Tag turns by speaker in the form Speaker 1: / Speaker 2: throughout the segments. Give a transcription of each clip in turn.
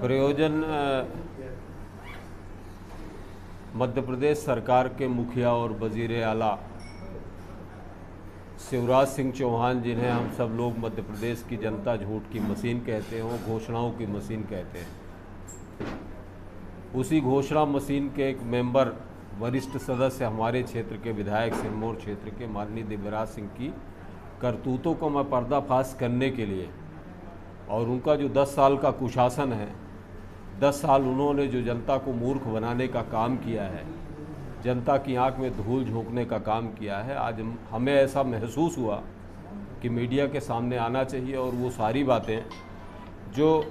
Speaker 1: प्रयोजन मध्य प्रदेश सरकार के मुखिया और वजीर आला शिवराज सिंह चौहान, जिन्हें हम सब लोग मध्य प्रदेश की जनता झूठ की मशीन कहते हैं, घोषणाओं की मशीन कहते हैं। उसी घोषणा मशीन के एक मेंबर, वरिष्ठ सदस्य, हमारे क्षेत्र के विधायक, सिरमौर क्षेत्र के माननीय दिव्यराज सिंह की करतूतों को मैं पर्दाफाश करने के लिए, और उनका जो 10 साल का कुशासन है, 10 साल उन्होंने जो जनता को मूर्ख बनाने का काम किया है, जनता की आंख में धूल झोंकने का काम किया है, आज हमें ऐसा महसूस हुआ कि मीडिया के सामने आना चाहिए और वो सारी बातें जो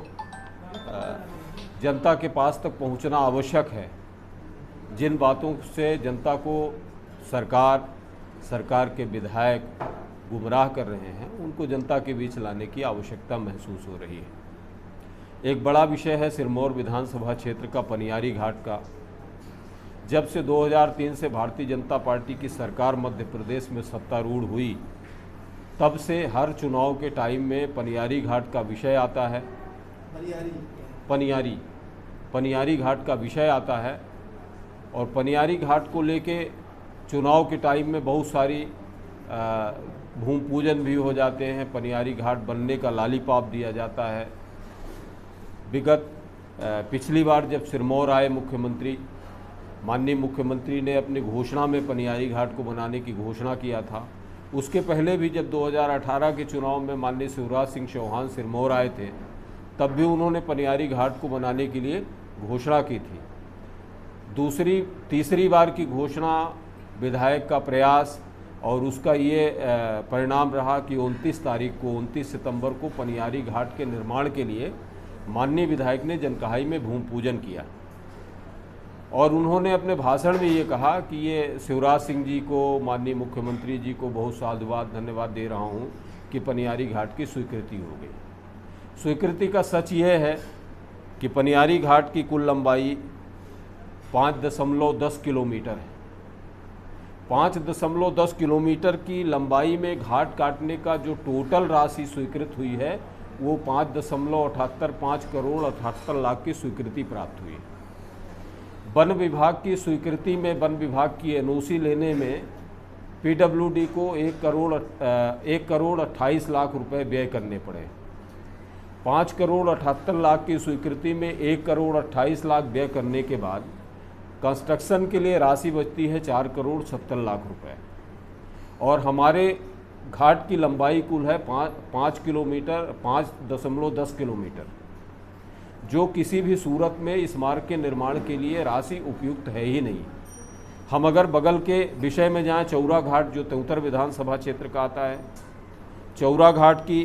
Speaker 1: जनता के पास तक पहुंचना आवश्यक है, जिन बातों से जनता को सरकार के विधायक गुमराह कर रहे हैं, उनको जनता के बीच लाने की आवश्यकता महसूस हो रही है। एक बड़ा विषय है सिरमौर विधानसभा क्षेत्र का पनियारी घाट का। जब से 2003 से भारतीय जनता पार्टी की सरकार मध्य प्रदेश में सत्तारूढ़ हुई, तब से हर चुनाव के टाइम में पनियारी घाट का विषय आता है। पनियारी घाट का विषय आता है और पनियारी घाट को लेके चुनाव के टाइम में बहुत सारी भूमि पूजन भी हो जाते हैं, पनियारी घाट बनने का लालीपाप दिया जाता है। विगत पिछली बार जब सिरमौर आए मुख्यमंत्री, माननीय मुख्यमंत्री ने अपनी घोषणा में पनियारी घाट को बनाने की घोषणा किया था। उसके पहले भी जब 2018 के चुनाव में माननीय शिवराज सिंह चौहान सिरमौर आए थे, तब भी उन्होंने पनियारी घाट को बनाने के लिए घोषणा की थी। तीसरी बार की घोषणा, विधायक का प्रयास, और उसका ये परिणाम रहा कि 29 सितंबर को पनियारी घाट के निर्माण के लिए माननीय विधायक ने जनकहाई में भूमि पूजन किया और उन्होंने अपने भाषण में ये कहा कि ये शिवराज सिंह जी को, माननीय मुख्यमंत्री जी को बहुत साधुवाद धन्यवाद दे रहा हूँ कि पनियारी घाट की स्वीकृति हो गई। स्वीकृति का सच ये है कि पनियारी घाट की कुल लंबाई 5.10 किलोमीटर है। 5.10 किलोमीटर की लंबाई में घाट काटने का जो टोटल राशि स्वीकृत हुई है, वो 5 करोड़ 78 लाख की स्वीकृति प्राप्त हुई। वन विभाग की स्वीकृति में, वन विभाग की एनओसी लेने में पीडब्ल्यूडी को 1 करोड़ 28 लाख रुपए व्यय करने पड़े। 5 करोड़ 78 लाख की स्वीकृति में 1 करोड़ 28 लाख व्यय करने के बाद कंस्ट्रक्शन के लिए राशि बचती है 4 करोड़ 70 लाख रुपए। और हमारे घाट की लंबाई कुल है 5 किलोमीटर, 5.10 किलोमीटर, जो किसी भी सूरत में इस मार्ग के निर्माण के लिए राशि उपयुक्त है ही नहीं। हम अगर बगल के विषय में जाएं, चौरा घाट जो तेउतर विधानसभा क्षेत्र का आता है, चौरा घाट की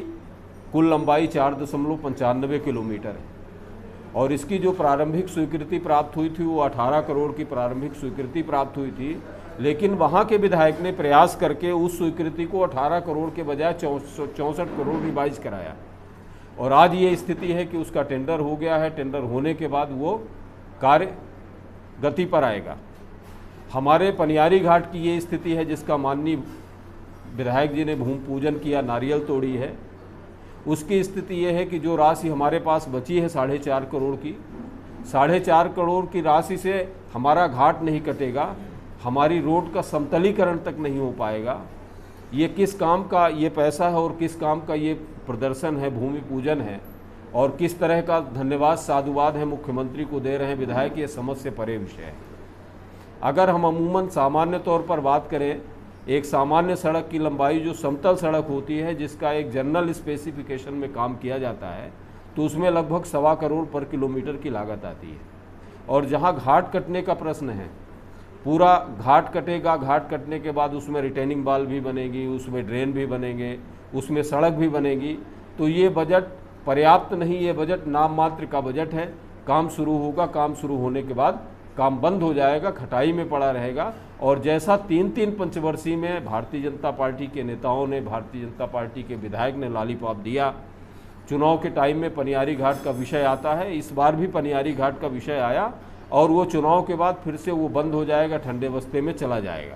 Speaker 1: कुल लंबाई 4.95 किलोमीटर है और इसकी जो प्रारंभिक स्वीकृति प्राप्त हुई थी वो 18 करोड़ की प्रारंभिक स्वीकृति प्राप्त हुई थी। लेकिन वहाँ के विधायक ने प्रयास करके उस स्वीकृति को 18 करोड़ के बजाय 64 करोड़ रिवाइज कराया और आज ये स्थिति है कि उसका टेंडर हो गया है। टेंडर होने के बाद वो कार्य गति पर आएगा। हमारे पनियारी घाट की ये स्थिति है जिसका माननीय विधायक जी ने भूमि पूजन किया, नारियल तोड़ी है। उसकी स्थिति ये है कि जो राशि हमारे पास बची है 4.5 करोड़ की, 4.5 करोड़ की राशि से हमारा घाट नहीं कटेगा, हमारी रोड का समतलीकरण तक नहीं हो पाएगा। ये किस काम का ये पैसा है और किस काम का ये प्रदर्शन है, भूमि पूजन है, और किस तरह का धन्यवाद साधुवाद है मुख्यमंत्री को दे रहे हैं विधायक, ये समझ से परे विषय है। अगर हम अमूमन सामान्य तौर पर बात करें, एक सामान्य सड़क की लंबाई जो समतल सड़क होती है, जिसका एक जनरल स्पेसिफिकेशन में काम किया जाता है, तो उसमें लगभग 1.25 करोड़ पर किलोमीटर की लागत आती है। और जहां घाट कटने का प्रश्न है, पूरा घाट कटेगा, घाट कटने के बाद उसमें रिटेनिंग वॉल भी बनेगी, उसमें ड्रेन भी बनेंगे, उसमें सड़क भी बनेगी, तो ये बजट पर्याप्त नहीं, ये बजट नाम मात्र का बजट है। काम शुरू होगा, काम शुरू होने के बाद काम बंद हो जाएगा, खटाई में पड़ा रहेगा। और जैसा 3 पंचवर्षीय में भारतीय जनता पार्टी के नेताओं ने, भारतीय जनता पार्टी के विधायक ने लालीपाप दिया, चुनाव के टाइम में पनियारी घाट का विषय आता है। इस बार भी पनियारी घाट का विषय आया और वो चुनाव के बाद फिर से वो बंद हो जाएगा, ठंडे बस्ते में चला जाएगा।